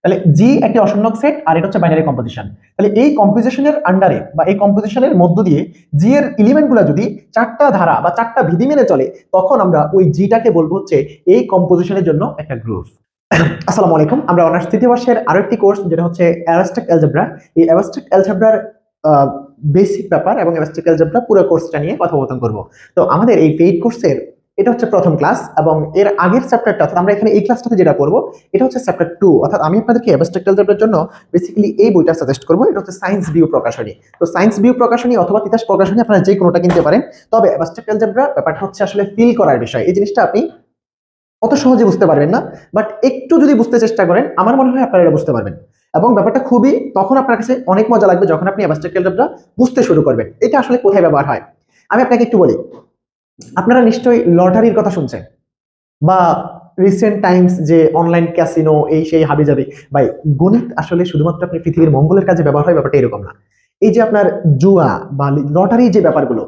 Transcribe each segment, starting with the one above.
তাহলে জি একটি অসম্যক সেট আর এটা হচ্ছে বাইনারি কম্পোজিশন। তাহলে এই কম্পোজিশনের আন্ডারে বা এই কম্পোজিশনের মধ্য দিয়ে জি এর এলিমেন্টগুলো যদি চারটা ধারা বা চারটা বিধি মেনে চলে, তখন আমরা ওই জিটাকে বলবো হচ্ছে এই কম্পোজিশনের জন্য একটা গ্রুপ। আসসালামু আলাইকুম, আমরা অনার্স তৃতীয় বর্ষের আরো একটি কোর্স যেটা হচ্ছে অ্যাবস্ট্রাক্ট অ্যালজেব্রা। এই অ্যাবস্ট্রাক্ট অ্যালজেব্রার বেসিক ব্যাপার এবং অ্যাবস্ট্রাক্ট অ্যালজেব্রা পুরো কোর্সটা নিয়ে কথোপকথন করব। তো আমাদের এই পেইড কোর্সের এটা হচ্ছে প্রথম ক্লাস এবং এর আগের চ্যাপ্টারটা, অর্থাৎ আমরা এখানে এই ক্লাসটাতে যেটা পড়বো এটা হচ্ছে চ্যাপ্টার 2। অর্থাৎ আমি আপনাদেরকে অ্যাবস্ট্রাক্ট অ্যালজেব্রার জন্য বেসিক্যালি এই বইটা সাজেস্ট করবো। এটা হচ্ছে সায়েন্স ভিউ প্রকাশনী। তো সায়েন্স ভিউ প্রকাশনী অথবা তিতাস প্রকাশনী, আপনারা যে কোনোটা কিনতে পারেন। তবে অ্যাবস্ট্রাক্ট অ্যালজেব্রা ব্যাপারটা হচ্ছে আসলে ফিল করার বিষয়। এই জিনিসটা আপনি অত সহজে বুঝতে পারবেন না, বাট একটু যদি বুঝতে চেষ্টা করেন আমার মনে হয় আপনারা এটা বুঝতে পারবেন। এবং ব্যাপারটা খুবই তখন আপনার কাছে অনেক মজা লাগবে যখন আপনি অ্যাবস্ট্রাক্ট অ্যালজেব্রা বুঝতে শুরু করবেন এটা আসলে কোথায় ব্যবহার হয়। আমি আপনাকে একটু বলি, আপনারা নিশ্চয়ই লটারির কথা শুনছেন বা রিসেন্ট টাইমস যে অনলাইন ক্যাসিনো এই সেই হাবি যাবে। ভাই, গণিত আসলে শুধুমাত্র আপনি পৃথিবীর মঙ্গলের কাজে ব্যবহার হয় ব্যাপারটা এরকম না। এই যে আপনার জুয়া বা লটারি যে ব্যাপারগুলো,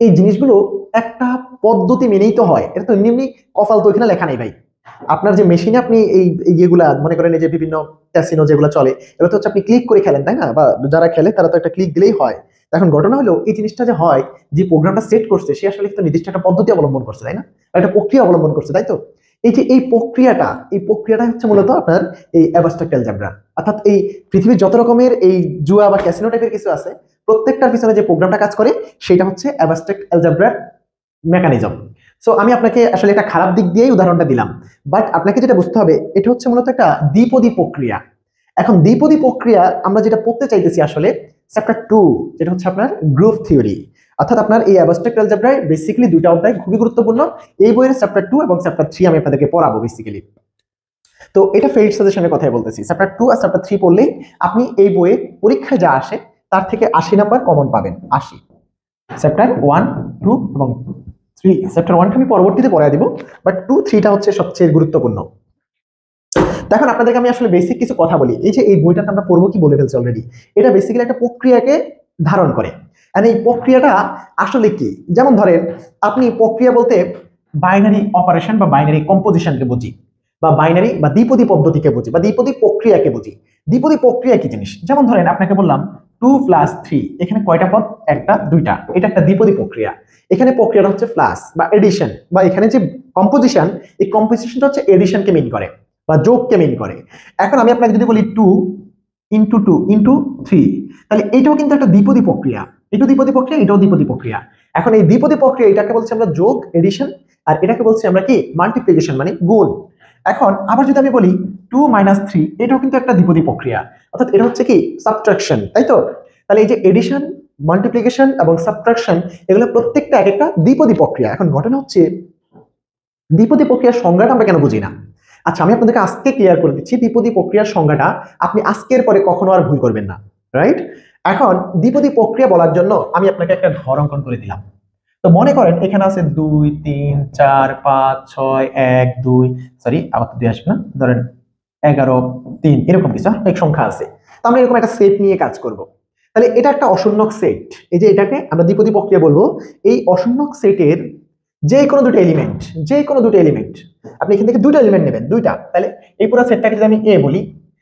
এই জিনিসগুলো একটা পদ্ধতি মেনেই তো হয়। এটা তো এমনি এমনি কপাল তো এখানে লেখা নেই ভাই। আপনার যে মেশিনে আপনি এই ইয়েগুলা মনে করেন, এই যে বিভিন্ন ক্যাসিনো যেগুলো চলে, এগুলো তো হচ্ছে আপনি ক্লিক করে খেলেন, তাই না? বা যারা খেলে তারা তো একটা ক্লিক দিলেই হয়। এখন ঘটনা হলো এই জিনিসটা যে হয়, যে প্রোগ্রামটা সেট করছে সে আসলে একটা নির্দিষ্ট একটা পদ্ধতি অবলম্বন করছে, তাই না? একটা প্রক্রিয়া অবলম্বন করছে, তাই তো? এই যে এই প্রক্রিয়াটা হচ্ছে মূলত আপনার এই অ্যাবস্ট্রাক্ট অ্যালজেব্রা। অর্থাৎ এই পৃথিবীর যত রকমের এই জুয়া বা ক্যাসিনো টাইপের কিছু আছে, প্রত্যেকটার পিছনে যে প্রোগ্রামটা কাজ করে সেটা হচ্ছে অ্যাবস্ট্রাক্ট অ্যালজেব্রার মেকানিজম। সো আমি আপনাকে আসলে এটা খারাপ দিক দিয়েই উদাহরণটা দিলাম, বাট আপনাকে যেটা বুঝতে হবে এটা হচ্ছে মূলত একটা দ্বিপদী প্রক্রিয়া। এখন দ্বিপদী প্রক্রিয়া আমরা যেটা পড়তে চাইতেছি আসলে চ্যাপ্টার 2, যেটা হচ্ছে আপনার গ্রুপ থিওরি। অর্থাৎ আপনার এই অ্যাবস্ট্রাক্ট অ্যালজেব্রায় বেসিক্যালি দুইটা অধ্যায় খুবই গুরুত্বপূর্ণ। এই বইয়ের চ্যাপ্টার 2 এবং চ্যাপ্টার 3 আমি আপনাদেরকে পড়াবো বেসিক্যালি। তো এটা ফেইড সাজেশনের কথাই বলতেছি। চ্যাপ্টার 2 আর চ্যাপ্টার 3 পড়লেই আপনি এই বইয়ে পরীক্ষায় যা আসে তার থেকে 80 নাম্বার কমন পাবেন। 80। চ্যাপ্টার 1, 2 এবং 3। চ্যাপ্টার 1টা আমি পরবর্তীতে পড়ায় দিব, বাট 2, 3টা হচ্ছে সবচেয়ে গুরুত্বপূর্ণ। দেখুন, আপনাদেরকে আমি আসলে বেসিক কিছু কথা বলি। এই যে এই বইটাতে আমরা পড়বো কি বলে ফেলছি অলরেডি। এটা বেসিক্যালি একটা প্রক্রিয়াকে ধারণ করে। আর এই প্রক্রিয়াটা আসলে কি, যেমন ধরেন আপনি প্রক্রিয়া বলতে বাইনারি অপারেশন বা বাইনারি কম্পোজিশনকে বুঝি, বা বাইনারি বা দ্বিপদী পদ্ধতিকে বুঝি, বা দ্বিপদী প্রক্রিয়াকে বুঝি। দ্বিপদী প্রক্রিয়া কি জিনিস, যেমন ধরেন আপনাকে বললাম 2 + 3, এখানে কয়টা পদ? একটা, দুইটা। এটা একটা দ্বিপদী প্রক্রিয়া। এখানে প্রক্রিয়াটা হচ্ছে প্লাস বা এডিশন, বা এখানে যে কম্পোজিশন, এই কম্পোজিশনটা হচ্ছে এডিশনকে মিন করে বা যোগকে মিন করে। এখন আমি আপনাকে যদি বলি 2 × 2 × 3, তাহলে এটাও কিন্তু একটা দ্বিপদী প্রক্রিয়া। এটাও দ্বিপদী প্রক্রিয়া, এটাও দ্বিপদী প্রক্রিয়া। এখন এই দ্বিপদী প্রক্রিয়া এটাকে বলছি আমরা যোগ, এডিশন, আর এটাকে বলছি আমরা কি মাল্টিপ্লিকেশন মানে গুণ। এখন আবার যদি আমি বলি 2 - 3, এটাও কিন্তু একটা দ্বিপদী প্রক্রিয়া, অর্থাৎ এটা হচ্ছে কি সাবট্রাকশন, তাই তো? তাহলে এই যে এডিশন, মাল্টিপ্লিকেশন এবং সাবট্রাকশন, এগুলো প্রত্যেকটা এক একটা দ্বিপদী প্রক্রিয়া। এখন ঘটনা হচ্ছে দ্বিপদী প্রক্রিয়ার সংজ্ঞাটা আমরা কেন বুঝি না। আচ্ছা, আমি আপনাদেরকে আজকে ক্লিয়ার করে দিচ্ছি দ্বিপদী প্রক্রিয়ার সংজ্ঞাটা। আপনি আজকের পরে কখনো আর ভুল করবেন না, রাইট? এখন দ্বিপদী প্রক্রিয়া বলার জন্য আমি আপনাকে একটা ঘর অঙ্কন করে দিলাম। তো মনে করেন এখানে আছে 2 3 4 5 6 1 2, সরি আবার তো 2 আসবে না, ধরেন 11 3, এরকম কিছু এক সংখ্যা আছে। তো আমরা এরকম একটা সেট নিয়ে কাজ করব। তাহলে এটা একটা অশূন্যক সেট। এই যে এটাকে আমরা দ্বিপদী প্রক্রিয়া বলবো। এই অশূন্যক সেটের যে কোনো দুটো এলিমেন্ট, আপনি এখান থেকে দুটো এলিমেন্ট নেবেন, দুইটা। তাহলে এই পুরো সেটটাকে যদি আমি এ বলি,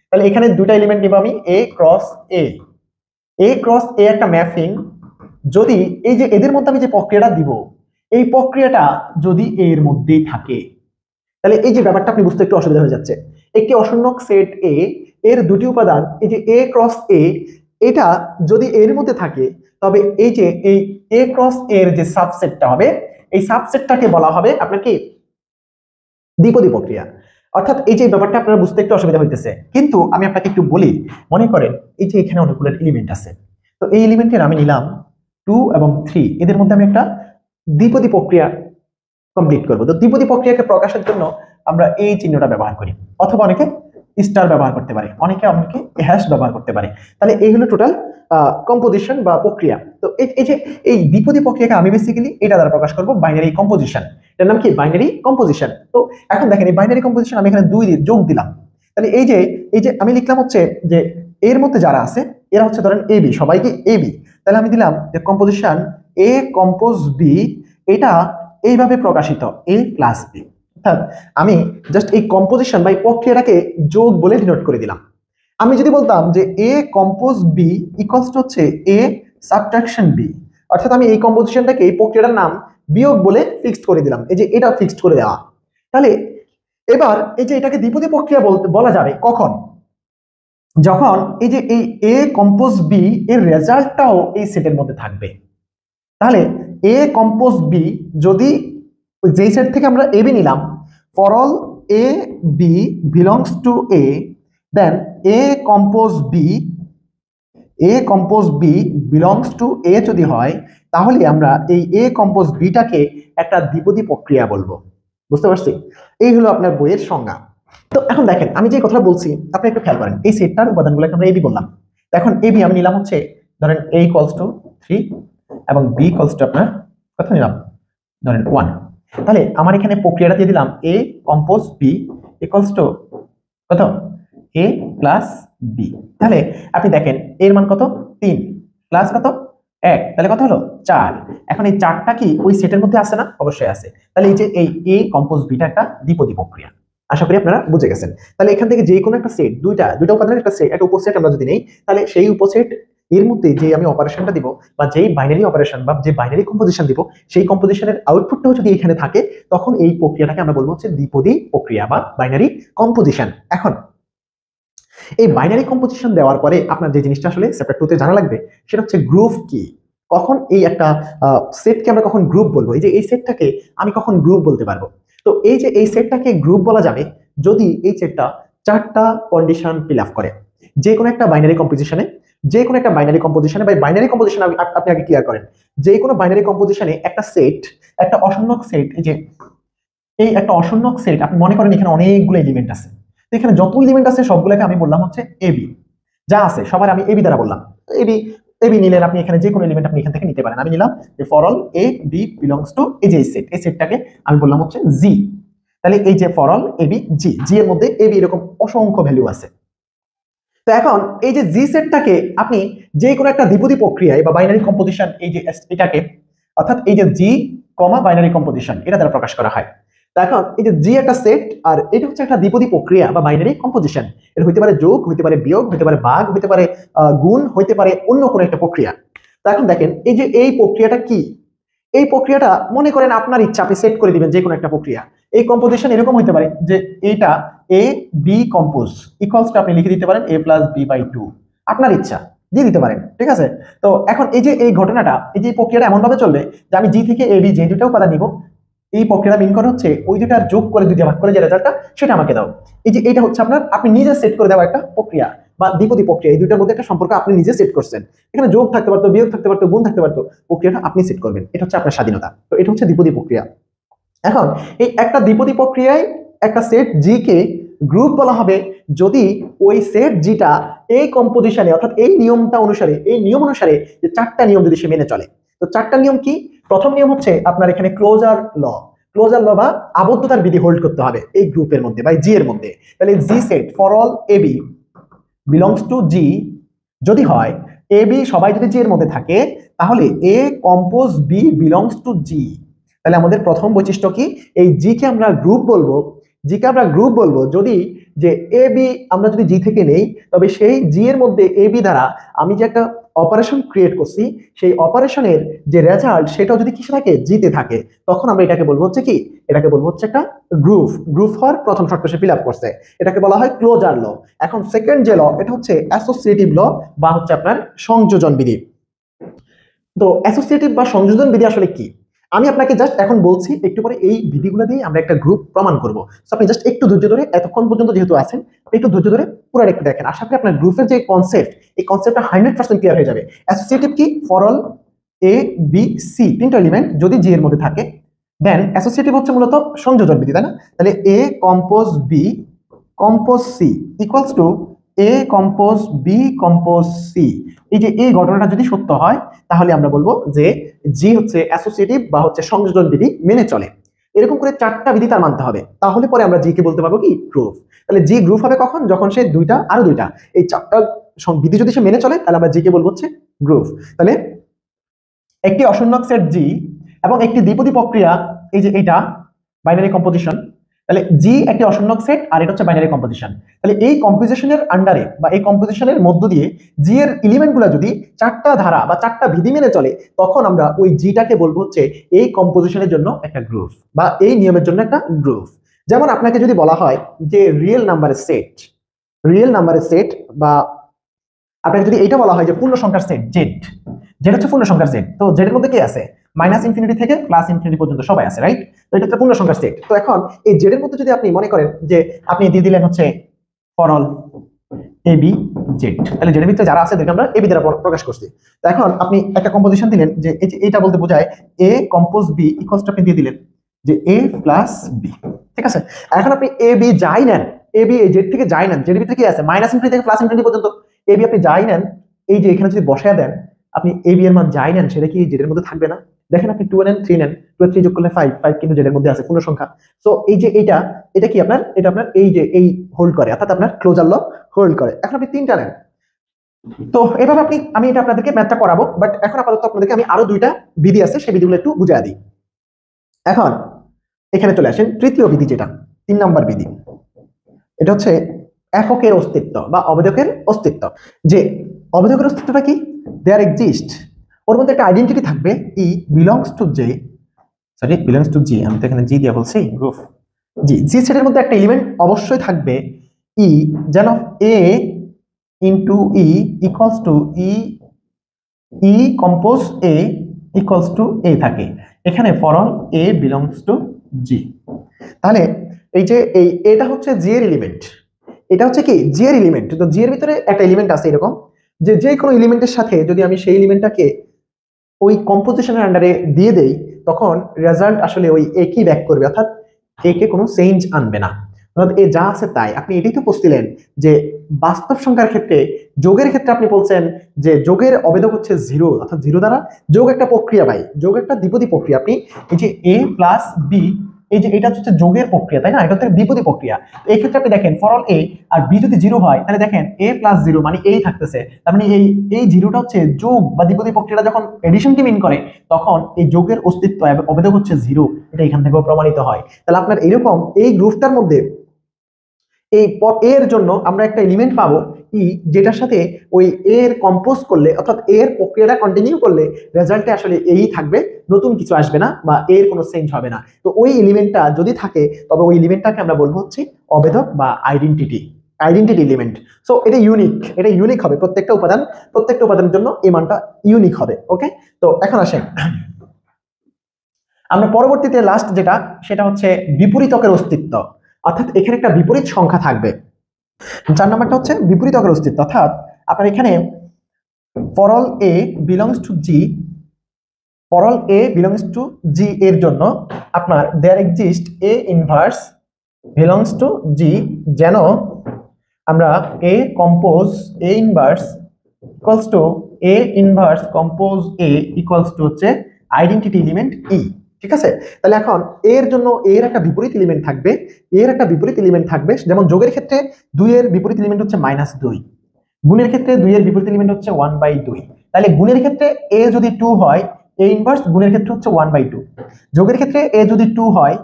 তাহলে এখানে দুটো এলিমেন্ট নিব আমি, এ ক্রস এ। এ ক্রস এ একটা ম্যাপিং। যদি এই যে এদের মধ্যে আমি যে প্রক্রিয়াটা দিব, এই প্রক্রিয়াটা যদি এর মধ্যেই থাকে, তাহলে এই যে ব্যাপারটা আপনি বুঝতে একটু অসুবিধা হয়ে যাচ্ছে। একটি অশূন্যক সেট এ এর দুটি উপাদান, এই যে এ ক্রস এ, এটা যদি এর মধ্যে থাকে, তবে এই যে এই এ ক্রস এর যে সাবসেটটা হবে, এই সাবসেটটাকে বলা হবে আপনার কি দ্বিপদী প্রক্রিয়া। অর্থাৎ এই যে ব্যাপারটা আপনারা বুঝতে একটু অসুবিধা হইতেছে, কিন্তু আমি আপনাকে একটু বলি। মনে করেন এই যে এখানে অনেকগুলো এলিমেন্ট আছে, তো এই এলিমেন্টের আমি নিলাম 2 এবং 3, এদের মধ্যে আমি একটা দ্বিপদী প্রক্রিয়া কমপ্লিট করবো। তো দ্বিপদী প্রক্রিয়াকে প্রকাশের জন্য আমরা এই চিহ্নটা ব্যবহার করি, অথবা অনেকে স্টার ব্যবহার করতে পারে, অনেকে হ্যাশ ব্যবহার করতে পারে। তাহলে এই হলো টোটাল কম্পোজিশন বা প্রক্রিয়া। তো এই যে এই দ্বিপদী প্রক্রিয়াকে আমি বেসিক্যালি এটা দ্বারা প্রকাশ করব, বাইনারি কম্পোজিশন। এটার নাম কি বাইনারি কম্পোজিশন। তো এখন দেখেন এই বাইনারি কম্পোজিশন আমি এখানে 2 যোগ দিলাম। তাহলে এই যে আমি লিখলাম হচ্ছে যে এর মধ্যে যারা আছে এরা হচ্ছে ধরেন এ বি, সবাইকে এ বি। তাহলে আমি দিলাম যে কম্পোজিশন এ কম্পোজ বি, এটা এইভাবে প্রকাশিত, এ প্লাস বি। অর্থাৎ আমি জাস্ট এই কম্পোজিশন বা এই প্রক্রিয়াটাকে যোগ বলে ডিনোট করে দিলাম। আমি যদি বলতাম যে এ কম্পোজ বি ইকুয়ালস টু হচ্ছে এ সাবট্রাকশন বি, অর্থাৎ আমি এই কম্পোজিশনটাকে এই প্রক্রিয়াটার নাম বিয়োগ বলে ফিক্সড করে দিলাম, এই যে এটা ফিক্সড করে দেওয়া। তাহলে এবার এই যে এটাকে দ্বিপদী প্রক্রিয়া বলা যাবে কখন, যখন এই যে এই এ কম্পোজ বি এর রেজাল্টটাও এই সেটের মধ্যে থাকবে। তাহলে এ কম্পোজ বি যদি যেই সেট থেকে আমরা এ বি নিলাম, for all A B belongs to A, then A compose B belongs to A যদি হয়, তাহলে আমরা এই এ কম্পোজ বিটাকে একটা দ্বিপদী প্রক্রিয়া বলবো। বুঝতে পারছি? এই হলো আপনার বইয়ের সংজ্ঞা। তো এখন দেখেন আমি যে কথাটা বলছি আপনি একটু খেয়াল করেন, এই সেটটার উপাদানগুলোকে আমরা এবি বললাম। এখন এবি আমি নিলাম হচ্ছে ধরেন a ইকুয়ালস টু 3 এবং b ইকুয়ালস টু আপনার কত নিলাম ধরেন 1। তাহলে আমার এখানে প্রক্রিয়াটা দিয়ে দিলাম a compose b equals to কত a প্লাস b। তাহলে আপনি দেখেন এর মান কত 3 প্লাস কত 1, তাহলে কত হলো 4। এখন এই 4টা কি ওই সেটের মধ্যে আছে না? অবশ্যই আছে। তাহলে এই যে এই a কম্পোজ b টা একটা দ্বিপদী প্রক্রিয়া। আশা করি আপনারা বুঝে গেছেন। তাহলে এখান থেকে যে কোনো একটা সেট, দুইটা উপাদানের একটা সেট, একটা উপসেট আমরা যদি নেই, তাহলে সেই উপসেট এর মধ্যে যে আমি অপারেশনটা দিব বা যেই বাইনারি অপারেশন বা যে বাইনারি কম্পোজিশন দিব, সেই কম্পোজিশনের আউটপুটটাও যদি এখানে থাকে, তখন এই প্রক্রিয়াটাকে আমরা বলবো হচ্ছে দ্বিপদী প্রক্রিয়া বা বাইনারি কম্পোজিশন। এখন এই বাইনারি কম্পোজিশন দেওয়ার পরে আপনার যে জিনিসটা আসলে চ্যাপ্টার 2 তে জানা লাগবে সেটা হচ্ছে গ্রুপ কি। কখন এই একটা সেটকে আমরা কখন গ্রুপ বলবো, এই যে এই সেটটাকে আমি কখন গ্রুপ বলতে পারবো। তো এই যে এই সেটটাকে গ্রুপ বলা যাবে যদি এই সেটটা 4টা কন্ডিশন ফিল আপ করে। যে কোনো একটা বাইনারি কম্পোজিশনে বা বাইনারি কম্পোজিশন আপনি আগে ক্লিয়ার করেন, যে কোনো বাইনারি কম্পোজিশনে একটা সেট, একটা অসম্যক সেট, এই যে এই একটা অসম্যক সেট আপনি মনে করেন এখানে অনেকগুলো এলিমেন্ট আছে, তো এখানে যত এলিমেন্ট আছে সবগুলোকে আমি বললাম হচ্ছে এবি, যা আছে সবার আমি এবি দ্বারা বললাম। এবি এবি নিলেন আপনি, এখানে যে কোনো এলিমেন্ট আপনি এখান থেকে নিতে পারেন। আমি নিলাম যে for all A B belongs to এই যে সেট, এই সেটটাকে আমি বললাম হচ্ছে জি। তাহলে এই যে ফর অল এ বি জি, জি এর মধ্যে এবি এরকম অসংখ্য ভ্যালু আছে। তো এখন এই যে জি সেটটাকে আপনি যে কোনো একটা দ্বিপদী প্রক্রিয়ায় বা বাইনারি কম্পোজিশন, এই যে এটাকে অর্থাৎ এই যে জি কমা বাইনারি কম্পোজিশন এটা দ্বারা প্রকাশ করা হয়। তো এখন এই যে জি একটা সেট আর এটা হচ্ছে একটা দ্বিপদী প্রক্রিয়া বা বাইনারি কম্পোজিশন। এটা হতে পারে যোগ, হতে পারে বিয়োগ, হতে পারে ভাগ, হতে পারে গুণ, হতে পারে অন্য কোনো একটা প্রক্রিয়া। তো এখন দেখেন এই যে এই প্রক্রিয়াটা কি, এই প্রক্রিয়াটা মনে করেন আপনার ইচ্ছা, আপনি সেট করে দিবেন যে কোনো একটা প্রক্রিয়া। এই কম্পোজিশন এরকম হতে পারে যে এইটা A B compose equals to আপনি লিখে দিতে পারেন a প্লাস বি বাই 2, আপনার ইচ্ছা দিয়ে দিতে পারেন, ঠিক আছে। তো এখন এই যে এই ঘটনাটা, এই যে প্রক্রিয়াটা এমন ভাবে চলবে যে আমি জি থেকে এ বি যে দুটো উপাদান নিব, এই প্রক্রিয়াটা মিন করা হচ্ছে ওই দুটার যোগ করে দুই ভাগ করে যে রেজাল্টটা সেটা আমাকে দাও। এই যে এটা হচ্ছে আপনার আপনি নিজে সেট করে দেওয়া একটা প্রক্রিয়া বা দ্বিপদী প্রক্রিয়া। এই দুইটার মধ্যে একটা সম্পর্ক আপনি নিজে সেট করছেন, এখানে যোগ থাকতে পারতো, বিয়োগ থাকতে পারতো, গুণ থাকতে পারতো, প্রক্রিয়াটা আপনি সেট করবেন। এটা হচ্ছে আপনার স্বাধীনতা। তো এটা হচ্ছে দ্বিপদী প্রক্রিয়া। এখন এই একটা দ্বিপদী প্রক্রিয়ায় একটা সেট জি কে গ্রুপ বলা হবে যদি ওই সেট জিটা এই কম্পোজিশনে অর্থাৎ এই নিয়মটা অনুসারে, এই নিয়ম অনুসারে যে 4টা নিয়ম যদি সে মেনে চলে। তো 4টা নিয়ম কি? প্রথম নিয়ম হচ্ছে আপনার এখানে ক্লোজার ল বা আবদ্ধতার বিধি হোল্ড করতে হবে এই গ্রুপের মধ্যে বা জি এর মধ্যে। তাহলে G set for all A B belongs to G যদি হয়, এ বি সবাই যদি জি এর মধ্যে থাকে, তাহলে A compose B belongs to G. তাহলে আমাদের প্রথম বৈশিষ্ট্য কি, এই জি কে আমরা গ্রুপ বলবো যদি যে এ বি আমরা যদি জি থেকে নেই, তবে সেই জি এর মধ্যে এ বি দ্বারা আমি যে একটা অপারেশন ক্রিয়েট করছি, সেই অপারেশনের যে রেজাল্ট সেটাও যদি কিসে থাকে, জিতে থাকে, তখন আমরা এটাকে বলবো হচ্ছে কি, এটাকে বলবো হচ্ছে একটা গ্রুপ হওয়ার প্রথম শর্ত সে ফিল আপ করছে, এটাকে বলা হয় ক্লোজার ল। এখন সেকেন্ড যে ল, এটা হচ্ছে অ্যাসোসিয়েটিভ ল বা হচ্ছে আপনার সংযোজন বিধি। তো অ্যাসোসিয়েটিভ বা সংযোজন বিধি আসলে কি আমি আপনাকে জাস্ট এখন বলছি, একটু পরে এই বিধিগুলো দিয়ে আমরা একটা গ্রুপ প্রমাণ করবো। সো আপনি জাস্ট একটু ধৈর্য ধরে, এতক্ষণ পর্যন্ত যেহেতু আছেন আপনি একটু ধৈর্য ধরে পুরো একটু দেখেন, আশা করি আপনার গ্রুপের যে কনসেপ্ট, এই কনসেপ্টটা 100% ক্লিয়ার হয়ে যাবে। অ্যাসোসিয়েটিভ কি, for all A B C তিনটা এলিমেন্ট যদি জি এর মধ্যে থাকে, দেন অ্যাসোসিয়েটিভ হচ্ছে মূলত সংযোজন বিধি, তাই না? তাহলে A compose B compose C equals to A compose B compose C. এই যে এই ঘটনাটা যদি সত্য হয়, তাহলে আমরা বলবো যে জি হচ্ছে অ্যাসোসিয়েটিভ বা হচ্ছে সংযোজন বিধি মেনে চলে। এরকম করে 4টা বিধি তার মানতে হবে, তাহলে পরে আমরা জি কে বলতে পারবো কি, গ্রুপ। তাহলে জি গ্রুপ হবে কখন, যখন সে আরো দুইটা এই 4টা বিধি যদি সে মেনে চলে, তাহলে আমরা জি কে বলবো হচ্ছে গ্রুপ। তাহলে একটি অশূন্যক সেট জি এবং একটি দ্বিপদী প্রক্রিয়া, এই যে এইটা বাইনারি কম্পোজিশন, তাহলে জি একটি অসংখ্যক সেট আর এটা হচ্ছে বাইনারি কম্পোজিশন। তাহলে এই কম্পোজিশনের আন্ডারে বা এই কম্পোজিশনের মধ্য দিয়ে জি এর এলিমেন্টগুলো যদি চারটা ধারা বা চারটা বিধি মেনে চলে, তখন আমরা ওই জিটাকে বলবো হচ্ছে এই কম্পোজিশনের জন্য একটা গ্রুপ বা এই নিয়মের জন্য একটা গ্রুপ। যেমন আপনাকে যদি বলা হয় যে রিয়েল নাম্বারের সেট বা আপনাকে যদি এটা বলা হয় যে পূর্ণ সংখ্যার সেট জেড, যেটা হচ্ছে পূর্ণ সংখ্যার সেট, তো জেড এর মধ্যে কি আছে? -ইনফিনিটি থেকে +ইনফিনিটি পর্যন্ত সবাই আছে, রাইট? তো এটা হচ্ছে পূর্ণ সংখ্যার সেট। তো এখন এই জেড এর মধ্যে যদি আপনি মনে করেন যে আপনি দিয়ে দিলেন হচ্ছে for all A B Z, তাহলে জেড এর ভিতরে যারা আছে এদেরকে আমরা এবি দ্বারা প্রকাশ করছি। তো এখন আপনি একটা কম্পোজিশন দিলেন যে এইটা বলতে বোঝায় এ কম্পোজ বি ইকুয়ালস টু আপনি দিয়ে দিলেন যে এ প্লাস বি, ঠিক আছে? এখন আপনি এ বি যাই নেন, এ বি এই জেড থেকে যাই নেন, জেড এর ভিতরে কি আছে? -ইনফিনিটি থেকে +ইনফিনিটি পর্যন্ত এ বি আপনি যাই নেন, এই যে এখানে যদি বসায় দেন আপনি এ বি এর মান যাই নেন, সেটা কি জেড এর মধ্যে থাকবে না? দেখেন আপনি 2 নেন 3 নেন, 2 আর 3 যোগ করলে 5 কিন্তু জেড এর মধ্যে আছে, পূর্ণ সংখ্যা। সো এই যে এটা কি আপনার, এটা আপনার এই যে এই হোল্ড করে, অর্থাৎ আপনার ক্লোজার ল হোল্ড করে। এখন আপনি 3টা নেন, তো এভাবে আমি এটা আপনাদেরকে ম্যাথটা করাবো, বাট এখন আপাতত আপনাদেরকে আমি আরো 2টা বিধি আছে সেই বিধিগুলো একটু বুঝিয়ে দিই। এখন এখানে চলে আসেন তৃতীয় বিধি, যেটা 3 নাম্বার বিধি। এটা হচ্ছে এককের অস্তিত্ব বা অবেদকের অস্তিত্ব। যে অবেদকের অস্তিত্বটা কি? দেয়ার এক্সিস্ট, ওর মধ্যে একটা আইডেন্টিটি থাকবে ই বিলংস টু জি, আমি তো এখানে জি দিয়ে বলছি গ্রুপ জি সেটের মধ্যে একটা এলিমেন্ট অবশ্যই থাকবে ই, যেন A into E equals to E compose A equals to A থাকে। এখানে for all A belongs to G. তাহলে এই যে এটা হচ্ছে জি এর এলিমেন্ট, এটা হচ্ছে কি জি এর এলিমেন্ট। তো জি এর ভিতরে একটা এলিমেন্ট আছে এরকম, যে কোনো এলিমেন্টের সাথে যদি আমি সেই এলিমেন্টটাকে ওই কম্পোজিশনের আন্ডারে দিয়ে দেই, তখন রেজাল্ট আসলে ওই একই ব্যাক করবে, অর্থাৎ একে কোনো চেঞ্জ আনবে না, অর্থাৎ এ যা আছে তাই। আপনি এটাই তো বুঝছিলেন যে বাস্তব সংখ্যার ক্ষেত্রে, যোগের ক্ষেত্রে আপনি বলছেন যে যোগের অবেদক হচ্ছে 0, অর্থাৎ 0 দ্বারা যোগ একটা প্রক্রিয়া ভাই, যোগ একটা দ্বিপদী প্রক্রিয়া। আপনি এই যে a প্লাস বি, এই যে এটা হচ্ছে যোগের প্রক্রিয়া, তাই না? এটা হচ্ছে দ্বিপদী প্রক্রিয়া। তো এই ক্ষেত্রে আপনি দেখেন ফর অল এ আর বি যদি 0 হয়, তাহলে দেখেন a প্লাস 0 মানে এই থাকতেছে, তার মানে এই 0টা হচ্ছে যোগ বা দ্বিপদী প্রক্রিয়াটা যখন এডিশনকে মিন করে, তখন এই যোগের অস্তিত্ব অবেদক হচ্ছে 0, এটা এখান থেকেও প্রমাণিত হয়। তাহলে আপনার এরকম এই গ্রুপটার মধ্যে এই এর জন্য আমরা একটা এলিমেন্ট পাবো ই, যেটার সাথে ওই এর কম্পোজ করলে, অর্থাৎ এর প্রক্রিয়াটা কন্টিনিউ করলে রেজাল্টে আসলে এই থাকবে, নতুন কিছু আসবে না বা এর কোনো চেঞ্জ হবে না। তো ওই এলিমেন্টটা যদি থাকে, তবে ওই এলিমেন্টটাকে আমরা বলবো হচ্ছে অবেদক বা আইডেন্টিটি এলিমেন্ট। সো এটা ইউনিক হবে, প্রত্যেকটা উপাদানের জন্য এই মানটা ইউনিক হবে। ওকে, তো এখন আসেন আমরা পরবর্তীতে লাস্ট যেটা, সেটা হচ্ছে বিপরীতকের অস্তিত্ব, অর্থাৎ এখানে একটা বিপরীত সংখ্যা থাকবে। 4 নাম্বারটা হচ্ছে বিপরীতকের অস্তিত্ব, অর্থাৎ আপনার এখানে for all A belongs to G এর জন্য আপনার there exist A inverse belongs to G, যেন আমরা A inverse equals to A inverse compose A equals to হচ্ছে আইডেন্টিটি এলিমেন্ট ই, ঠিক আছে? তাহলে এখন এর জন্য এর একটা বিপরীত এলিমেন্ট থাকবে, যেমন যোগের ক্ষেত্রে 2 এর বিপরীত এলিমেন্ট হচ্ছে -2, গুণের ক্ষেত্রে 2 এর বিপরীত এলিমেন্ট হচ্ছে 1/2। তাহলে গুণের ক্ষেত্রে এ যদি 2 হয়, এ ইনভার্স গুণের ক্ষেত্রে হচ্ছে 1/2। যোগের ক্ষেত্রে এ যদি 2 হয়,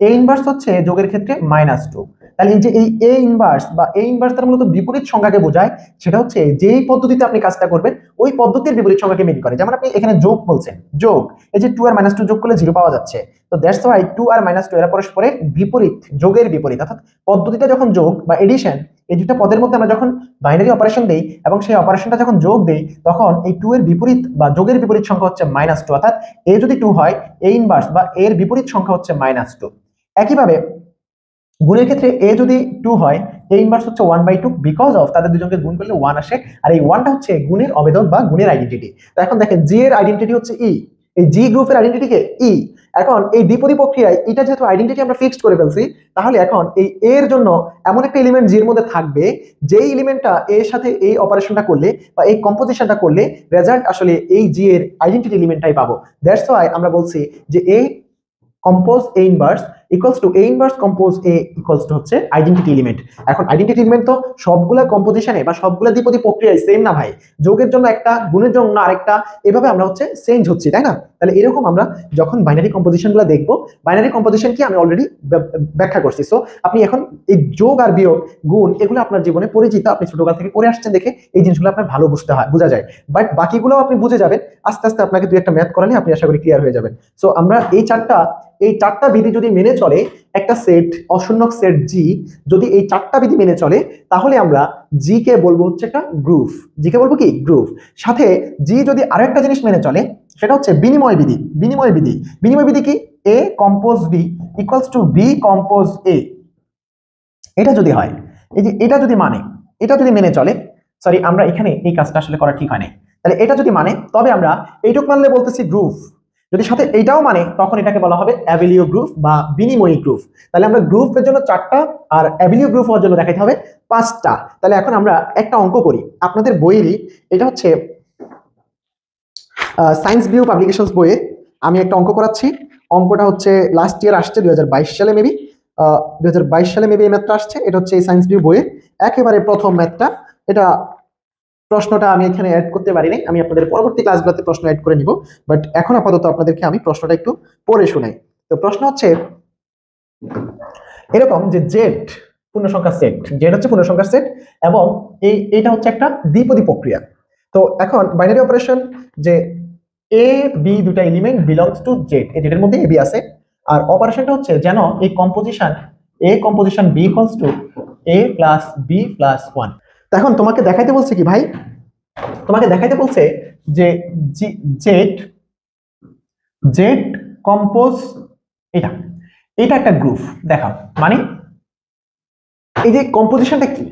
এ ইনভার্স হচ্ছে যোগের ক্ষেত্রে -2। তাহলে এই যে এই এ ইনভার্স বা এ ইনভার্স তার মূলত বিপরীত সংখ্যাকে বোঝায়, সেটা হচ্ছে যেই পদ্ধতিতে আপনি কাজটা করবেন ওই পদ্ধতির বিপরীত সংখ্যাকে মিন করে। যেমন আপনি এখানে যোগ বলছেন, যোগ, এই যে 2 আর -2 যোগ করলে 0 পাওয়া যাচ্ছে, তো দ্যাটস ওয়াই 2 আর -2 এরা পরস্পরের বিপরীত, যোগের বিপরীত, অর্থাৎ পদ্ধতিটা যখন যোগ বা এডিশন, এই দুটো পদের মধ্যে আমরা যখন বাইনারি অপারেশন দেই এবং সেই অপারেশনটা যখন যোগ দেই, তখন এই 2 এর বিপরীত বা যোগের বিপরীত সংখ্যা হচ্ছে -2, অর্থাৎ এ যদি 2 হয়, এ ইনভার্স বা এর বিপরীত সংখ্যা হচ্ছে -2। একইভাবে গুণের ক্ষেত্রে এ যদি 2 হয়, এ ইনভার্স হচ্ছে 1/2, বিকজ অফ তাদের দুজনকে গুণ করলে 1 আসে, আর এই 1টা হচ্ছে গুণের অবেদক বা গুণের আইডেন্টিটি। তো এখন দেখেন জি এর আইডেন্টিটি হচ্ছে ই, এই জি গ্রুপের আইডেন্টিটি কে ই। এখন এই দ্বিপদী প্রক্রিয়ায় এটা যেহেতু আইডেন্টিটি আমরা ফিক্সড করে ফেলছি, তাহলে এখন এই এর জন্য এমন একটা এলিমেন্ট জির মধ্যে থাকবে, যেই এলিমেন্টটা এর সাথে এই অপারেশনটা করলে বা এই কম্পোজিশনটা করলে রেজাল্ট আসলে এই জি এর আইডেন্টিটি এলিমেন্টটাই পাবো। দ্যাটস ওয়াই আমরা বলছি যে এই compose A inverse equals to A inverse compose A equals to হচ্ছে আইডেন্টিটি এলিমেন্ট। এখন আইডেন্টিটি এলিমেন্ট তো সবগুলা কম্পোজিশনে বা সবগুলা দ্বিপদী প্রক্রিয়ায় সেম না ভাই, যোগের জন্য একটা, গুণের জন্য আরেকটা, এভাবে আমরা হচ্ছে চেঞ্জ হচ্ছি, তাই না? তাহলে এরকম আমরা যখন বাইনারি কম্পোজিশনগুলো দেখবো, বাইনারি কম্পোজিশন কি আমি অলরেডি ব্যাখ্যা করছি। সো আপনি এখন এই যোগ আর বিয়োগ, গুণ, এগুলো আপনার জীবনে পরিচিত, আপনি ছোটকাল থেকে পড়ে আসছেন দেখে এই জিনিসগুলো আপনার ভালো বুঝতে হয়, বোঝা যায়। বাট বাকিগুলো আপনি বুঝে যাবেন আস্তে আস্তে, আপনাকে দুই একটা ম্যাথ করালে আপনি আশা করি ক্লিয়ার হয়ে যাবেন। সো আমরা এই চারটা বিধি যদি মেনে চলে একটা সেট, অশূন্যক সেট জি, যদি এই চারটা বিধি মেনে চলে, তাহলে আমরা জি কে বলবো হচ্ছে একটা গ্রুপ। জি কে বলবো কি? গ্রুপ। সাথে জি যদি আরো একটা জিনিস মেনে চলে, সেটা হচ্ছে বিনিময় বিধি। বিনিময় বিধি, বিনিময় বিধি কি? A compose B equals to B compose A. এটা যদি হয়, এই যে এটা যদি মানে, এটা যদি মেনে চলে, সরি আমরা এখানে এই কাজটা আসলে করা ঠিক হয় নাই। তাহলে এটা যদি মানে, তবে আমরা এইটুক মানলে বলতেছি গ্রুপ। যদি সাথে এটাও মানে, তখন এটাকে বলা হবে অ্যাবিলিও গ্রুপ বা বিনিময়ী গ্রুপ। তাহলে আমরা গ্রুপের জন্য 4টা আর অ্যাবিলিও গ্রুপ হওয়ার জন্য দেখাইতে হবে 5টা। তাহলে এখন আমরা একটা অঙ্ক করি আপনাদের বইয়েরই, এটা হচ্ছে সায়েন্স ভিউ পাবলিকেশনস বইয়ে আমি একটা অঙ্ক করাচ্ছি। অঙ্কটা হচ্ছে লাস্ট ইয়ার আসছে, 2022 সালে মেবি, 2022 সালে মেবি এই ম্যাথটা আসছে। এটা হচ্ছে এই সায়েন্স ভিউ বইয়ের একেবারে প্রথম ম্যাথটা। এটা প্রশ্নটা আমি এখানে অ্যাড করতে পারিনি, আমি আপনাদের পরবর্তী ক্লাসগুলোতে প্রশ্ন অ্যাড করে নিব। বাট এখন আপাতত আপনাদেরকে আমি প্রশ্নটা একটু পড়ে শোনাই। তো প্রশ্ন হচ্ছে এরকম যে জেড পূর্ণসংখ্যার সেট, জেড হচ্ছে পূর্ণসংখ্যার সেট, এবং এইটা হচ্ছে একটা দ্বিপদী প্রক্রিয়া। তো এখন বাইনারি অপারেশন যে এ বি দুটা এলিমেন্ট বিলংস টু জেড, এই জেডের মধ্যে এ বি আছে। আর অপারেশনটা হচ্ছে যেন এই composition A composition B equals to A plus B plus 1। এখন তোমাকে দেখাইতে বলছে কি ভাই? তোমাকে দেখাইতে বলছে যে জেড জেড কম্পোজ এটা, এটা একটা গ্রুপ দেখাও। মানে এই যে কম্পোজিশনটা কি?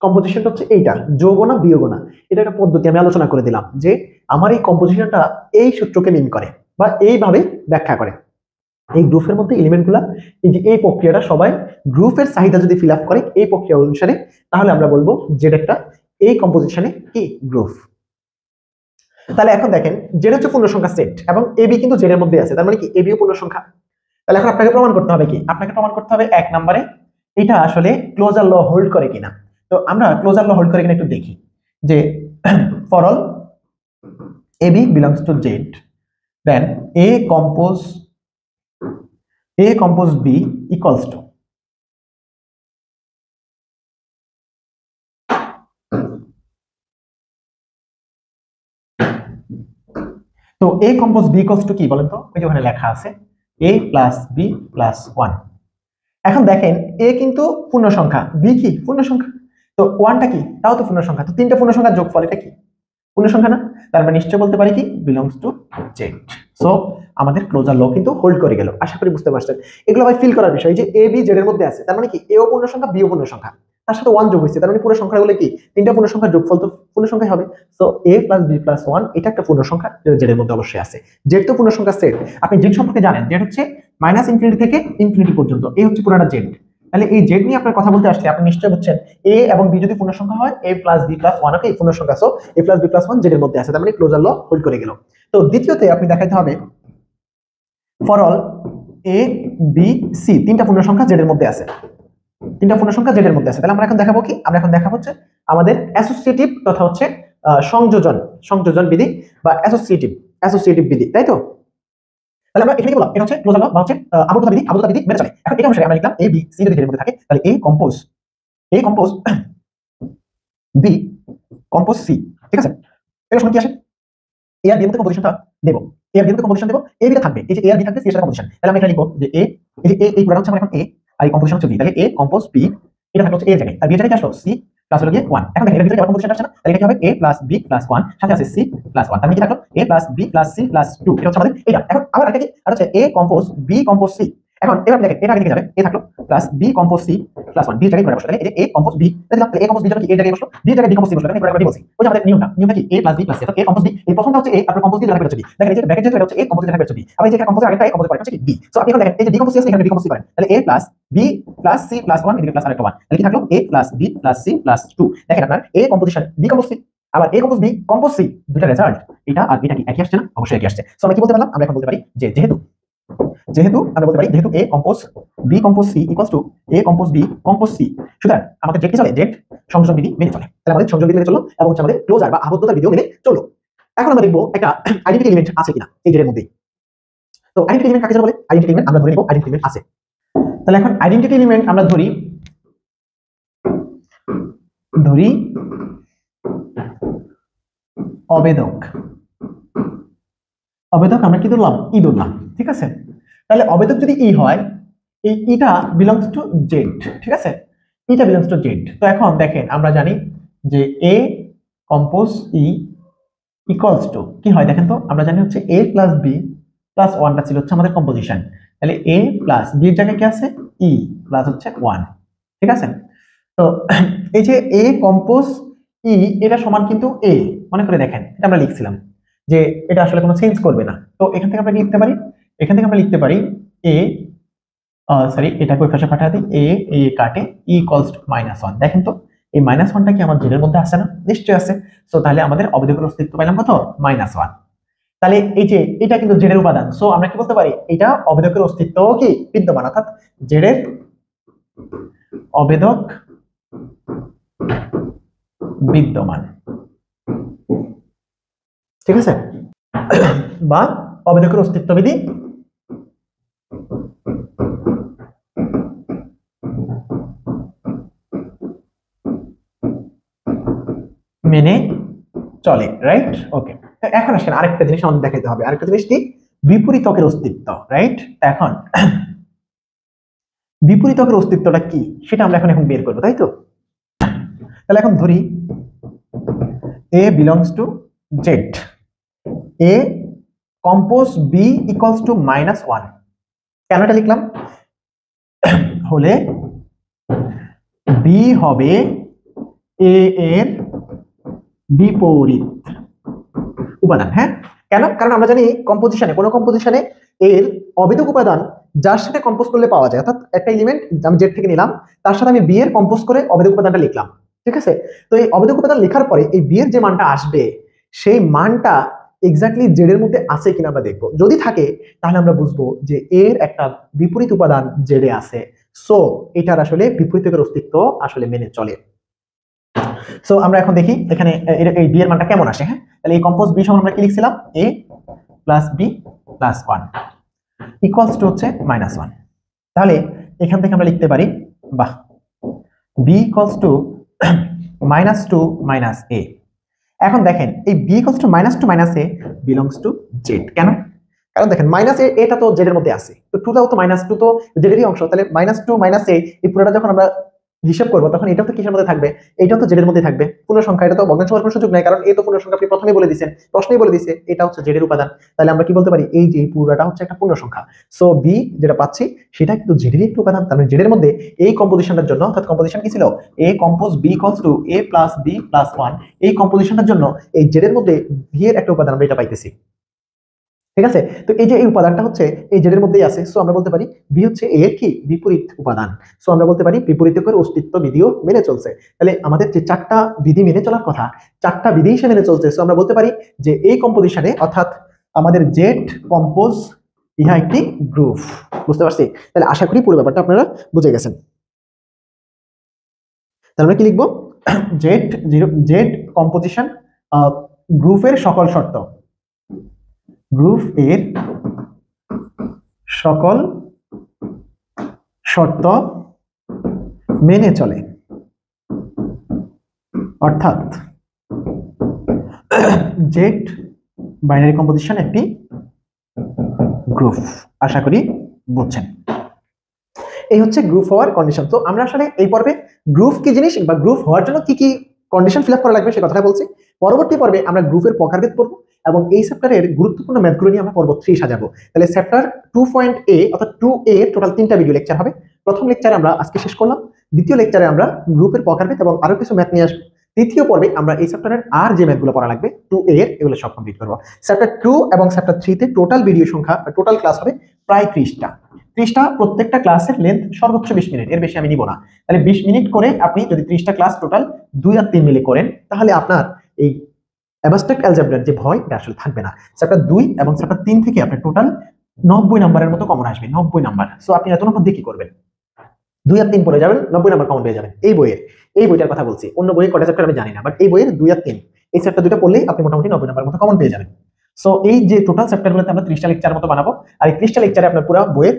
কম্পোজিশনটা হচ্ছে এইটা, যোগ না বিয়োগ না, এটা একটা পদ্ধতি আমি আলোচনা করে দিলাম যে আমার এই কম্পোজিশনটা এই সূত্রকে মিন করে বা এইভাবে ব্যাখ্যা করে। এই গ্রুপের মধ্যে এলিমেন্টগুলা, এই যে এই প্রক্রিয়াটা সবাই গ্রুপের চাহিদা যদি ফিল আপ করে এই প্রক্রিয়া অনুসারে, তাহলে আমরা বলবো যেটা একটা এই কম্পোজিশনে কি গ্রুপ। তাহলে এখন দেখেন যেটা হচ্ছে পূর্ণসংখ্যা সেট এবং এবি কিন্তু জেড এর মধ্যে আছে, তার মানে কি এবিও পূর্ণসংখ্যা। তাহলে এখন আপনাকে প্রমাণ করতে হবে কি? আপনাকে প্রমাণ করতে হবে 1 নম্বরে এটা আসলে ক্লোজার ল হোল্ড করে কিনা। তো আমরা ক্লোজার ল হোল্ড করে কিনা একটু দেখি যে for all A B belongs to Z, then A compose B equals to, তো A compose B equals to কি বলেন তো? ওই যে ওখানে লেখা আছে এ প্লাস বি প্লাস 1। এখন দেখেন এ কিন্তু পূর্ণ সংখ্যা, বি কি পূর্ণ সংখ্যা, তো 1টা কি? তাও তো পূর্ণ সংখ্যা। তো 3টা পূর্ণ সংখ্যার যোগফল, এটা কি পূর্ণ সংখ্যা না? তার মানে নিশ্চয় বলতে পারি কি বিলংস টু জেড। সো আমাদের ক্লোজার ল কিন্তু হোল্ড করে গেল। আশা করি বুঝতে পারছেন। এগুলো ভাই ফিল করার বিষয়, যে এ বি জেড এর মধ্যে আছে, তার মানে কি এও পূর্ণ সংখ্যা বিও পূর্ণ সংখ্যা, তার সাথে 1 যোগ হয়েছে, তার মানে পুরো সংখ্যাগুলো কি 3টা পূর্ণ সংখ্যার যোগফল, তো পূর্ণ সংখ্যা হবে। সো এ প্লাস বি প্লাস 1 এটা একটা পূর্ণ সংখ্যা, যেটা জেড এর মধ্যে অবশ্যই আছে। জেড তো পূর্ণ সংখ্যা সেট। আপনি জেড সম্পর্কে জানেন, জেড হচ্ছে -ইনফিনিটি থেকে ইনফিনিটি পর্যন্ত, এই হচ্ছে পুরোটা জেড। তাহলে এই জেড নিয়ে আপনার কথা বলতে আসছে, আপনি নিশ্চয়ই বুঝছেন এ এবং বি যদি পূর্ণ সংখ্যা হয়, এ প্লাস বি প্লাস 1 ওকে পূর্ণ সংখ্যা, সো এ প্লাস বি প্লাস 1 জেড এর মধ্যে আছে, তার মানে ক্লোজার ল হোল্ড করে গেল। তো দ্বিতীয়তে আপনি দেখাইতে হবে for all A B C 3টা পূর্ণ সংখ্যা জেড এর মধ্যে আছে, 3টা পূর্ণ সংখ্যা জেড এর মধ্যে আছে। তাহলে আমরা এখন দেখাবো কি? আমরা এখন দেখাবো হচ্ছে আমাদের অ্যাসোসিয়েটিভ তথা হচ্ছে সংযোজন বিধি বা অ্যাসোসিয়েটিভ বিধি, তাই তো? তাহলে আমরা এখানে কি বললাম? এটা হচ্ছে ক্লোজার ল বা হচ্ছে আবদ্ধতা বিধি মেনে চলে। এখন এটা অনুসারে আমরা লিখলাম এ বি সি যদি জেড এর মধ্যে থাকে, তাহলে A compose B compose C, ঠিক আছে? এর সময় কি আসে? এ আর বি এর মধ্যে কম্পোজিশনটা দেব, এ আর বি এর মধ্যে কম্পোজিশন দেব, এ বিটা থাকবে, এই যে এ আর বি থাকবে, সি এর সাথে কম্পোজিশন। তাহলে আমরা এখানে লিখব যে এ, এই যে এই পুরোটা হচ্ছে আমরা এখন এ আর এই কম্পোজিশন হচ্ছে বি, তাহলে এ কম্পোজ বি, এটা থাকবে হচ্ছে এ এর জায়গায়, আর বি এর জায়গায় কি আসলো? সি প্লাস হলো গিয়ে 1। এখন দেখেন এর ভিতরে কম্পোজিশন আসছে না, তাহলে এটা কি হবে? এ প্লাস বি প্লাস 1 সাথে আছে সি প্লাস 1, তার মানে কি থাকলো? A plus B plus C plus 2, এটা হচ্ছে আমাদের এটা। এখন আবার আরেকটা কি? আর হচ্ছে A compose B compose C. এখন এবার দেখেন এটা আগে লিখে যাবে, এ থাকলো plus B compose C plus 1, B এর জায়গায় বসলো, তাহলে এই যে এ কম্পোজ বি, তাহলে এ কম্পোজ বি জন্য কি এর জায়গায় বসলো, বি এর জায়গায় বি কম্পোজ সি বসলো, তাহলে আমরা বলছি ওই যে আমাদের নিয়মটা কি এ প্লাস বি প্লাস সি, তো এ কম্পোজ বি, এই প্রথমটা হচ্ছে এ, তারপর কম্পোজ বি, তারপর হচ্ছে বি। দেখেন এই যে ব্র্যাকেট যেটা হচ্ছে এ কম্পোজ যেটা হচ্ছে বি, আবার এই যে কম্পোজ আরেকটা এ কম্পোজ করে হচ্ছে কি বি। সো আপনি এখন দেখেন এই যে বি কম্পোজ আছে, এখানে বি কম্পোজ করেন, তাহলে A plus B plus C plus 1 এদিকে প্লাস আরেকটা 1, তাহলে কি থাকলো? A plus B plus C plus 2। দেখেন আপনার A composition B compose C আবার A compose B compose C, দুইটা রেজাল্ট এটা আর এটা কি একই আসছে না? অবশ্যই একই আসছে। সো আমরা কি বলতে পারলাম? আমরা এখন বলতে পারি যে যেহেতু যেহেতু আমরা বলতে পারি যেহেতু a compose b compose c equals to a compose b compose c, সুতরাং আমাদের জেড কি চলে, জেড সংযোজন বিধি মেনে চলে। তাহলে আমাদের সংযোজন বিধি মেনে চললো এবং আমাদের ক্লোজার বা আবদ্ধতার বিধিও মেনে চললো। এখন আমরা দেখবো একটা আইডেন্টিটি এলিমেন্ট আছে কিনা এই জেডের মধ্যে। তো আইডেন্টিটি এলিমেন্ট কাকে বলে? আইডেন্টিটি এলিমেন্ট আমরা ধরে নিব আইডেন্টিটি এলিমেন্ট আছে। তাহলে এখন আইডেন্টিটি এলিমেন্ট আমরা ধরি অবেদক। অবেদক আমরা কি ধরলাম? ই ধরলাম, ঠিক আছে। তাহলে অবেদক যদি ই হয়, এই ইটা বিলংস টু জেড, ঠিক আছে, ইটা বিলংস টু জেড। তো এখন দেখেন আমরা জানি যে এ কম্পোজ ই ইকুয়ালস টু কি হয় দেখেন তো, আমরা জানি হচ্ছে a প্লাস বি প্লাস 1টা ছিল হচ্ছে আমাদের কম্পোজিশন। তাহলে a প্লাস বি এর জায়গায় কি আছে, ই প্লাস হচ্ছে 1, ঠিক আছে। তো এই যে a কম্পোজ ই এটা সমান কিন্তু a, মনে করে দেখেন এটা আমরা লিখছিলাম যে এটা আসলে কোনো চেঞ্জ করবে না। তো এখান থেকে আমরা কি লিখতে পারি, এখান থেকে আমরা লিখতে পারি a সরি এটাকে ওই পাশে পাঠাতে a কাটে e ইকুয়ালস টু -1। দেখেন তো এই -1টা কি আমার জেডের মধ্যে আছে না? নিশ্চয়ই আছে। সো তাহলে আমাদের অবেদকের অস্তিত্ব পাইলাম কত, -1। তাহলে এই যে এটা কিন্তু জেডের উপাদান, সো আমরা কি বলতে পারি এটা অবেদকের অস্তিত্ব কি বিদ্যমান, অর্থাৎ জেডের অবেদক বিদ্যমান, ঠিক আছে, বা অবেদকের অস্তিত্ব বিধি মেনে চলে, রাইট? ওকে, এখন আসেন আরেকটা জিনিস আমাদের দেখাতে হবে। আরেকটা জিনিস কি, বিপরীতকের অস্তিত্ব, রাইট? এখন বিপরীতকের অস্তিত্বটা কি সেটা আমরা এখন বের করবো, তাই তো? তাহলে এখন ধরি a belongs to z, a compose b equals to -1। কেন এটা লিখলাম? হলে b হবে a এর বিপরীত উপাদান। হ্যাঁ, কেন? কারণ আমরা জানি কম্পোজিশনে, কোনো কম্পোজিশনে এর অবেদক উপাদান যার সাথে কম্পোজ করলে পাওয়া যায়, অর্থাৎ একটা এলিমেন্ট আমি জেড থেকে নিলাম, তার সাথে আমি বি এর কম্পোজ করে অবেদক উপাদানটা লিখলাম, ঠিক আছে। তো এই অবেদক উপাদান লেখার পরে এই বি এর যে মানটা আসবে সেই মানটা এক্স্যাক্টলি জেড এর মধ্যে আছে কিনা আমরা দেখবো। যদি থাকে তাহলে আমরা বুঝবো যে এর একটা বিপরীত উপাদান জেড এ আছে, সো এটার আসলে বিপরীতকের অস্তিত্ব আসলে মেনে চলে। সো আমরা এখন দেখি এখানে এই বি এর মানটা কেমন আসে। হ্যাঁ, তাহলে এই কম্পোজ বি সমান আমরা কি লিখছিলাম, a plus B plus 1 equals to হচ্ছে -1। তাহলে এখান থেকে আমরা লিখতে পারি বাহ b ইকুয়ালস টু -2 - a। এখন দেখেন এই b equals to -2 - a belongs to z। কেন? কারণ দেখেন -a এটা তো z এর মধ্যে আছে, তো 2টাও তো -2 তো z এরই অংশ। তাহলে -2 - a এই পুরোটা যখন আমরা হিসাব করবো তখন এটাও তো কিসের মধ্যে থাকবে, এটাও তো জেডের মধ্যে থাকবে। পূর্ণ সংখ্যা, এটা তো ভগ্নাংশ হওয়ার কোনো সুযোগ নাই, কারণ এ তো পূর্ণ সংখ্যা, আপনি প্রথমেই বলে দিয়েছেন, প্রশ্নেই বলে দিয়েছে এটা হচ্ছে জেডের উপাদান। তাহলে আমরা কি বলতে পারি, এই যে পুরোটা হচ্ছে একটা পূর্ণ সংখ্যা, সো বি যেটা পাচ্ছি সেটা কিন্তু জেডের একটি উপাদান। তার মানে জেডের মধ্যে এই কম্পোজিশনটার জন্য, অর্থাৎ কম্পোজিশন কি ছিল, a compose b equals to a plus b plus 1, এই কম্পোজিশনটার জন্য এই জেডের মধ্যে ভি এর একটা উপাদান আমরা এটা পাইতেছি, ঠিক আছে। তো এই যে এই উপাদানটা হচ্ছে এই জেডের মধ্যেই আছে, সো আমরা বলতে পারি বি হচ্ছে এ এর কি বিপরীত উপাদান। সো আমরা বলতে পারি বিপরীতকের অস্তিত্ব বিধিও মেনে চলছে। তাহলে আমাদের যে চারটা বিধি মেনে চলার কথা, চারটা বিধি হিসেবে মেনে চলছে। সো আমরা বলতে পারি যে এই কম্পোজিশনে, অর্থাৎ আমাদের জেড কম্পোজ ইহা একটি গ্রুপ। বুঝতে পারছি? তাহলে আশা করি পুরো ব্যাপারটা আপনারা বুঝে গেছেন। তাহলে আমরা কি লিখবো, জেড কম্পোজিশন গ্রুপের সকল শর্ত, গ্রুপ এর সকল শর্ত মেনে চলে, অর্থাৎ জেড বাইনারি কম্পোজিশন একটি গ্রুপ। আশা করি বুঝছেন। এই হচ্ছে গ্রুপ হওয়ার কন্ডিশন। তো আমরা আসলে এই পর্বে গ্রুপ কি জিনিস বা গ্রুপ হওয়ার জন্য কি কি কন্ডিশন ফিল আপ করা লাগবে সে কথাটা বলছি। পরবর্তী পর্বে আমরা গ্রুপের প্রকারভেদ পড়বো এবং এই চ্যাপ্টারের গুরুত্বপূর্ণ ম্যাথগুলো নিয়ে আমরা পর্ব 3 সাজাবো। তাহলে চ্যাপ্টার 2.a অর্থাৎ 2a টোটাল 3টা ভিডিও লেকচার হবে। প্রথম লেকচারে আমরা আজকে শেষ করলাম, দ্বিতীয় লেকচারে আমরা গ্রুপের প্রকারভেদ এবং আরো কিছু ম্যাথ নিয়ে আসবো। তৃতীয় পর্বে আমরা এই চ্যাপ্টারের আর যে ম্যাথগুলো পড়া লাগবে 2a এর, এগুলো সব কমপ্লিট করবো। চ্যাপ্টার 2 এবং চ্যাপ্টার 3 তে টোটাল ভিডিও সংখ্যা, টোটাল ক্লাস হবে প্রায় 30টা। প্রত্যেকটা ক্লাসের লেন্থ সর্বোচ্চ 20 মিনিট, এর বেশি আমি নিব না। তাহলে 20 মিনিট করে আপনি যদি 30টা ক্লাস টোটাল 2 আর 3 মিলে করেন তাহলে আপনার এই অ্যাবস্ট্রাক্ট অ্যালজেব্রার যে ভয় এটা আসলে থাকবে না। চ্যাপ্টার 2 এবং চ্যাপ্টার 3 থেকে আপনি টোটাল 90 নাম্বারের মতো কমন আসবে, 90 নাম্বার। সো আপনি এত নম্বর দিয়ে কি করবেন? 2 আর 3 পড়ে যাবেন, 90 নাম্বার কমন পেয়ে যাবেন। এই বইটার কথা বলছি, অন্য বইয়ে কটা চ্যাপ্টার আমি জানি না, বাট এই বইয়ের 2 আর 3 এই চ্যাপ্টার দুটো পড়লেই আপনি মোটামুটি 90 নাম্বার মতো কমন পেয়ে যাবেন। সো এই যে টোটাল চ্যাপ্টারগুলোতে আমরা 30টা লেকচার মতো বানাবো, আর এই 30টা লেকচারে আপনার পুরো বইয়ের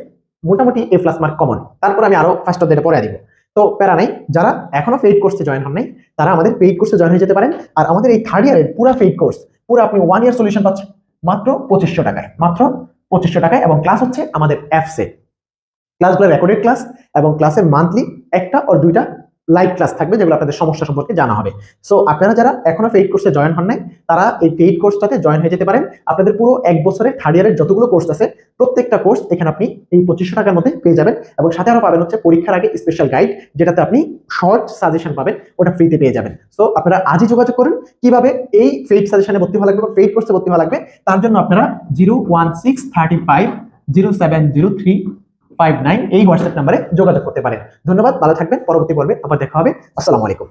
মোটামুটি A+ মার্ক কমন। তারপর আমি আরো ফার্স্ট অফ পড়ে দিব। তো প্যারা নাই, যারা এখনো পেইড কোর্সে জয়েন হন নাই তারা আমাদের পেইড কোর্সে জয়েন হয়ে যেতে পারেন। আর আমাদের এই থার্ড ইয়ারের পুরো পেইড কোর্স, পুরো আপনি 1 ইয়ার সলিউশন পাচ্ছেন মাত্র 2500 টাকায়, মাত্র 2500 টাকায়। এবং ক্লাস হচ্ছে আমাদের অ্যাপসে, ক্লাসগুলো রেকর্ডেড ক্লাস, এবং ক্লাসের মান্থলি একটা আর দুইটা লাইভ ক্লাস থাকবে যেগুলো আপনাদের সমস্যা সম্পর্কে জানা হবে। সো আপনারা যারা এখনো পেইড কোর্সে জয়েন হন নাই তারা এই পেইড কোর্সটাতে জয়েন হয়ে যেতে পারেন। আপনাদের পুরো 1 বছরের থার্ড ইয়ারের যতগুলো কোর্স আছে প্রত্যেকটা কোর্স এখানে আপনি এই 2500 টাকার মধ্যে পেয়ে যাবেন। এবং সাথে আরো পাবেন হচ্ছে পরীক্ষার আগে স্পেশাল গাইড, যেটাতে আপনি শর্ট সাজেশন পাবেন, ওটা ফ্রিতে পেয়ে যাবেন। সো আপনারা আজই যোগাযোগ করুন কিভাবে এই পেইড সাজেশনে ভর্তি হওয়া লাগবে বা পেইড কোর্সে ভর্তি হওয়া লাগবে। তার জন্য আপনারা 01635070359 এই হোয়াটসঅ্যাপ নাম্বারে যোগাযোগ করতে পারেন। ধন্যবাদ, ভালো থাকবেন। পরবর্তী পর্বে আবার দেখা হবে। আসসালামু আলাইকুম।